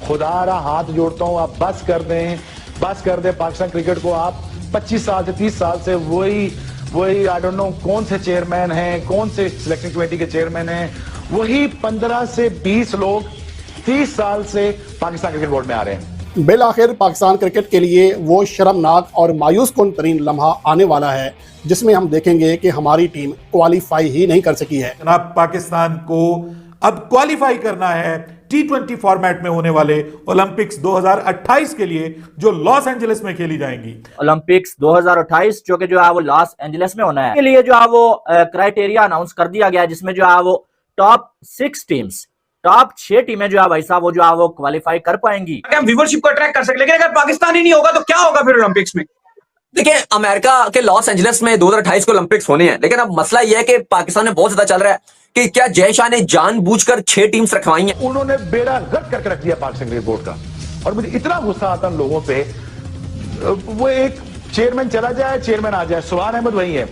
खुदारा हाथ जोड़ता हूं, आप बस कर दें पाकिस्तान क्रिकेट को। आप 25 साल से 30 साल से वही आई डोंट नो कौन से चेयरमैन हैं, कौन से सिलेक्टिंग कमेटी के चेयरमैन हैं, वही 15 से 20 लोग 30 साल से पाकिस्तान क्रिकेट बोर्ड में आ रहे हैं। बिल आखिर पाकिस्तान क्रिकेट के लिए वो शर्मनाक और मायूस कुन तरीन लम्हा आने वाला है जिसमें हम देखेंगे कि हमारी टीम क्वालिफाई ही नहीं कर सकी है। जनाब, पाकिस्तान को अब क्वालिफाई करना है T20 फॉर्मेट में होने वाले ओलंपिक्स 2028 के लिए, जो लॉस एंजलिस में खेली जाएंगी। ओलंपिक्स 2028 जो कि जो है वो लॉस एंजलिस में होना है, के लिए जो है वो क्राइटेरिया अनाउंस कर दिया गया है, जिसमें जो है वो टॉप 6 टीमें जो है भाई साहब वो जो है वो क्वालिफाई कर पाएंगी। हम व्यूअरशिप को अट्रैक्ट कर सके, लेकिन अगर पाकिस्तान ही नहीं होगा तो क्या होगा फिर ओलंपिक्स में? देखिए, अमेरिका के लॉस एंजलिस में 2028 को ओलंपिक्स होने हैं, लेकिन अब मसला यह है कि पाकिस्तान में बहुत ज्यादा चल रहा है कि क्या जय शाह ने जानबूझकर 6 टीम्स रखवाई हैं। उन्होंने बेड़ा गर्क करके रख दिया पाकिस्तान क्रिकेट बोर्ड का, और मुझे इतना गुस्सा आता है लोगों पे। वो एक चेयरमैन चला जाए, चेयरमैन आ जाए, सुभान अहमद वही है,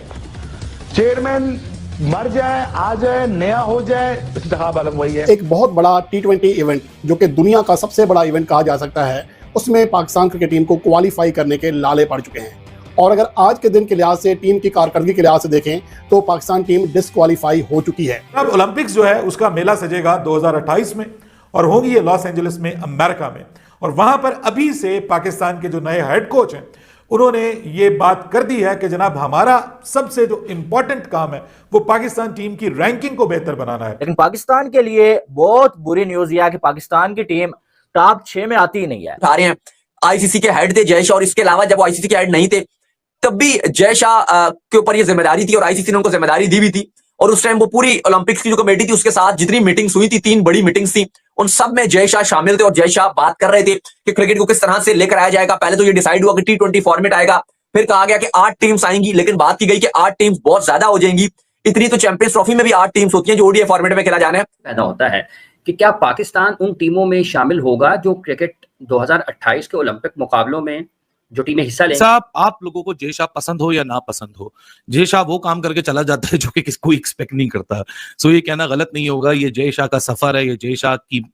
चेयरमैन मर जाए, आ जाए, नया हो जाए, इफ्तिखार आलम वही है। एक बहुत बड़ा T20 इवेंट जो कि दुनिया का सबसे बड़ा इवेंट कहा जा सकता है, उसमें पाकिस्तान क्रिकेट टीम को क्वालिफाई करने के लाले पड़ चुके हैं। और अगर आज के दिन के लिहाज से, टीम की कारकर्दगी के लिहाज से देखें तो पाकिस्तान टीम डिस्क्वालीफाई हो चुकी है। अब ओलंपिक्स जो है उसका मेला सजेगा 2028 में, और होगी ये लॉस एंजलिस में, अमेरिका में। और वहां पर अभी से पाकिस्तान के जो नए हेड कोच हैं उन्होंने ये बात कर दी है कि जनाब, हमारा सबसे जो इंपॉर्टेंट काम है वो पाकिस्तान टीम की रैंकिंग को बेहतर बनाना है। लेकिन पाकिस्तान के लिए बहुत बुरी न्यूज यह है कि पाकिस्तान की टीम टॉप 6 में आती ही नहीं है। उठा रहे हैं, आईसीसी के हेड थे जय शाह, और इसके अलावा जब वो आईसीसी के हेड नहीं थे तब भी जय शाह के ऊपर ये जिम्मेदारी थी और आईसीसी ने उनको जिम्मेदारी दी भी थी। और उस टाइम वो पूरी ओलंपिक्स की जो कमेटी थी उसके साथ जितनी मीटिंग्स हुई थी, 3 बड़ी मीटिंग्स थी, उन सब में जय शाह शामिल थे और जय शाह बात कर रहे थे कि क्रिकेट को किस तरह से लेकर आया जाएगा। पहले तो ये डिसाइड हुआ कि T20 फॉर्मेट आएगा, फिर कहा गया कि 8 टीम्स आएंगी, लेकिन बात की गई कि 8 टीम्स बहुत ज्यादा हो जाएंगी। इतनी तो चैंपियंस ट्रॉफी में भी 8 टीम्स होती हैं जो ओडीआई फॉर्मेट में खेला जाना है। पैदा होता है कि क्या पाकिस्तान उन टीमों में शामिल होगा जो क्रिकेट 2028 के ओलंपिक मुकाबलों में जो टीमें हिस्सा लेंगी। साहब, आप लोगों को जय शाह पसंद हो या ना पसंद हो, जय शाह वो काम करके चला जाता है जो कि किसको एक्सपेक्ट नहीं करता। सो ये कहना गलत नहीं होगा, ये जय शाह का सफर है, ये जय शाह की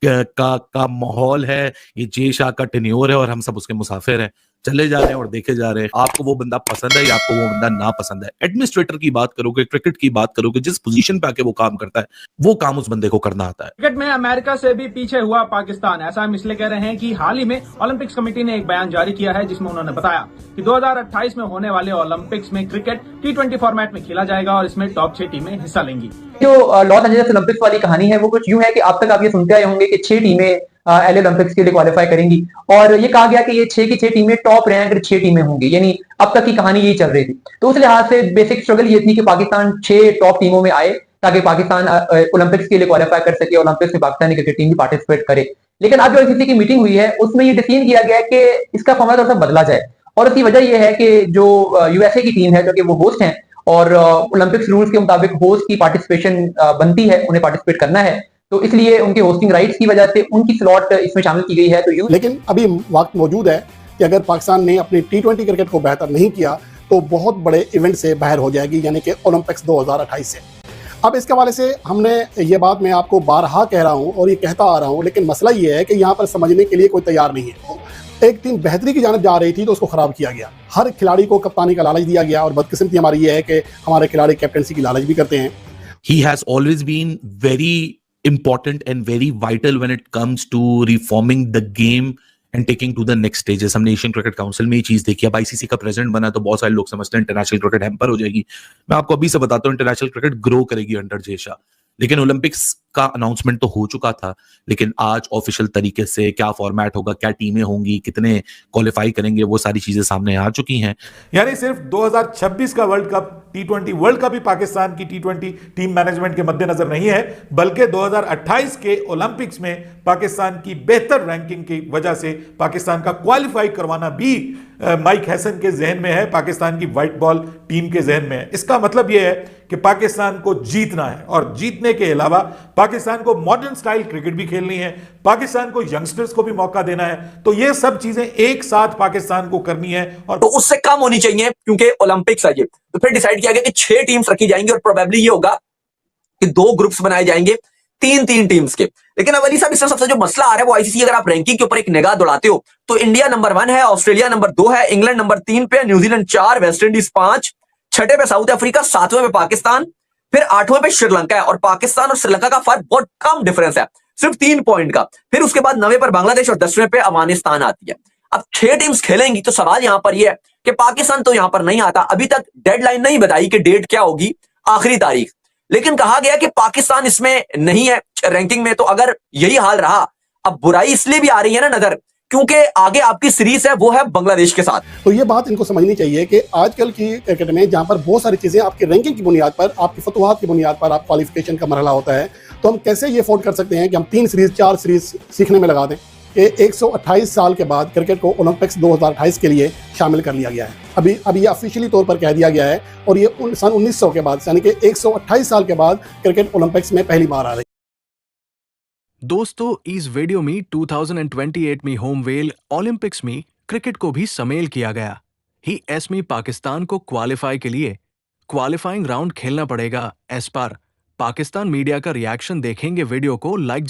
का माहौल है, ये जय शाह का टेन्योर है और हम सब उसके मुसाफिर हैं, चले जा रहे हैं और देखे जा रहे हैं। आपको वो बंदा पसंद है या आपको वो बंदा ना पसंद है, एडमिनिस्ट्रेटर की बात करोगे, क्रिकेट की बात करोगे, जिस पोजीशन पे आके वो काम करता है वो काम उस बंदे को करना आता है। क्रिकेट में अमेरिका से भी पीछे हुआ पाकिस्तान, ऐसा हम इसलिए कह रहे हैं कि हाल ही में ओलंपिक्स कमेटी ने एक बयान जारी किया है जिसमें उन्होंने बताया कि 2028 में होने वाले ओलंपिक्स में क्रिकेट T20 फॉर्मेट में खेला जाएगा और इसमें टॉप 6 टीमें हिस्सा लेंगी। जो लॉस एंजलिस ओलंपिक्स वाली कहानी है वो कुछ यूं है कि अब तक आप ये सुनते आए होंगे कि 6 टीमें एलए ओलंपिक्स के लिए क्वालिफाई करेंगी, और ये कहा गया कि ये 6 की 6 टीमें टॉप रैंक 6 टीमें होंगी, यानी अब तक की कहानी यही चल रही थी। तो उस लिहाज से बेसिक स्ट्रगल ये थी कि पाकिस्तान 6 टॉप टीमों में आए ताकि पाकिस्तान ओलंपिक्स के लिए क्वालिफाई कर सके, ओलंपिक्स में पाकिस्तानी क्रिकेट टीम भी पार्टिसिपेट करे। लेकिन अब जो आईसीसी की मीटिंग हुई है उसमें ये डिसीजन किया गया कि इसका फॉर्मेट थोड़ा सा बदला जाए, और उसकी वजह यह है कि जो यूएसए की टीम है जो कि वो होस्ट है और ओलंपिक्स रूल्स के मुताबिक होस्ट की पार्टिसिपेशन बनती है, उन्हें पार्टिसिपेट करना है, तो इसलिए उनके होस्टिंग राइट्स की वजह से उनकी स्लॉट इसमें शामिल की गई है। तो लेकिन अभी वक्त मौजूद है कि अगर पाकिस्तान ने अपनी T20 क्रिकेट को बेहतर नहीं किया तो बहुत बड़े इवेंट से बाहर हो जाएगी, यानी कि ओलंपिक्स 2028 से। अब इसके हवाले से हमने ये बात मैं आपको बारहा कह रहा हूँ और ये कहता आ रहा हूँ, लेकिन मसला ये है कि यहाँ पर समझने के लिए कोई तैयार नहीं है। एक टीम बेहतरी की जानिब जा रही थी तो उसको खराब किया गया, हर खिलाड़ी को कप्तानी का लालच दिया गया, और बदकिस्मती हमारी ये है कि हमारे खिलाड़ी कैप्टनसी की लालच भी करते हैं। He has always been very important and very vital when it comes to reforming the game and taking to the next stages. हमने एशियन क्रिकेट काउंसिल में ये चीज देखी। अब आईसीसी का प्रेसिडेंट बना तो बहुत सारे लोग समझते हैं इंटरनेशनल क्रिकेट हैम्पर हो जाएगी। मैं आपको अभी से बताता हूँ, इंटरनेशनल क्रिकेट ग्रो करेगी अंडर जय शाह। लेकिन ओलंपिक्स का अनाउंसमेंट तो हो चुका था, लेकिन आज ऑफिशियल तरीके से क्या फॉर्मेट होगा, क्या टीमें होंगी, कितने क्वालिफाई करेंगे, वो सारी चीजें सामने आ चुकी हैं। यानी सिर्फ 2026 का world cup, T20 world cup ही पाकिस्तान की T20 टीम मैनेजमेंट के मद्देनजर नहीं है, बल्कि 2028 के ओलंपिक्स में पाकिस्तान की बेहतर रैंकिंग की वजह से पाकिस्तान का क्वालिफाई करवाना भी माइक हैसन के जहन में है, पाकिस्तान की व्हाइट बॉल टीम के जहन में है। इसका मतलब यह है कि पाकिस्तान को जीतना है, और जीतने के अलावा पाकिस्तान को मॉडर्न स्टाइल क्रिकेट भी खेलनी है, पाकिस्तान को यंगस्टर्स को भी मौका देना है। तो ये सब चीजें एक साथ पाकिस्तान को करनी है, और तो उससे कम होनी चाहिए क्योंकि ओलंपिक्स है ये। तो फिर डिसाइड किया गया कि 6 टीम्स रखी जाएंगी और प्रोबेबली ये होगा कि 2 ग्रुप्स बनाए जाएंगे। तीन तीन टीम्स के। लेकिन अब अली साहब इसमें सबसे जो मसला आ रहा है वो आईसीसी, अगर आप रैंकिंग के ऊपर एक निगाह दौड़ाते हो तो इंडिया नंबर 1 है, ऑस्ट्रेलिया नंबर 2 है, इंग्लैंड नंबर 3 पे, न्यूजीलैंड 4, वेस्ट इंडीज 5, छठे पे साउथ अफ्रीका, 7वें पे पाकिस्तान, फिर 8वें पे श्रीलंका है। और पाकिस्तान और श्रीलंका का फर्क बहुत कम डिफरेंस है, सिर्फ 3 पॉइंट का। फिर उसके बाद 9वें पर बांग्लादेश और 10वें पे अफगानिस्तान आती है। अब 6 टीम्स खेलेंगी तो सवाल यहां पर यह है कि पाकिस्तान तो यहां पर नहीं आता। अभी तक डेडलाइन नहीं बताई कि डेट क्या होगी, आखिरी तारीख, लेकिन कहा गया कि पाकिस्तान इसमें नहीं है रैंकिंग में। तो अगर यही हाल रहा, अब बुराई इसलिए भी आ रही है ना नजर, क्योंकि आगे आपकी सीरीज है वो है बांग्लादेश के साथ। तो ये बात इनको समझनी चाहिए कि आजकल की क्रिकेट में जहां पर बहुत सारी चीजें आपकी रैंकिंग की बुनियाद पर, आपकी फतवाहत की बुनियाद पर आप क्वालिफिकेशन का मरहला होता है, तो हम कैसे ये अफोर्ड कर सकते हैं कि हम 3 सीरीज 4 सीरीज सीखने में लगा दें कि 128 साल के बाद क्रिकेट को ओलंपिक्स 2028 के लिए शामिल कर लिया गया है। अभी ये ऑफिशियली तौर पर कह दिया गया है और ये सन 1900 के बाद, यानी कि 128 साल के बाद क्रिकेट ओलंपिक्स में पहली बार आ रही है। दोस्तों, इस वीडियो में 2028 में होम वेल ओलंपिक्स में क्रिकेट को भी शामिल किया गया ही। इसमें पाकिस्तान को क्वालिफाई के लिए क्वालिफाइंग राउंड खेलना पड़ेगा। इस पर पाकिस्तान मीडिया का रिएक्शन देखेंगे। वीडियो को लाइक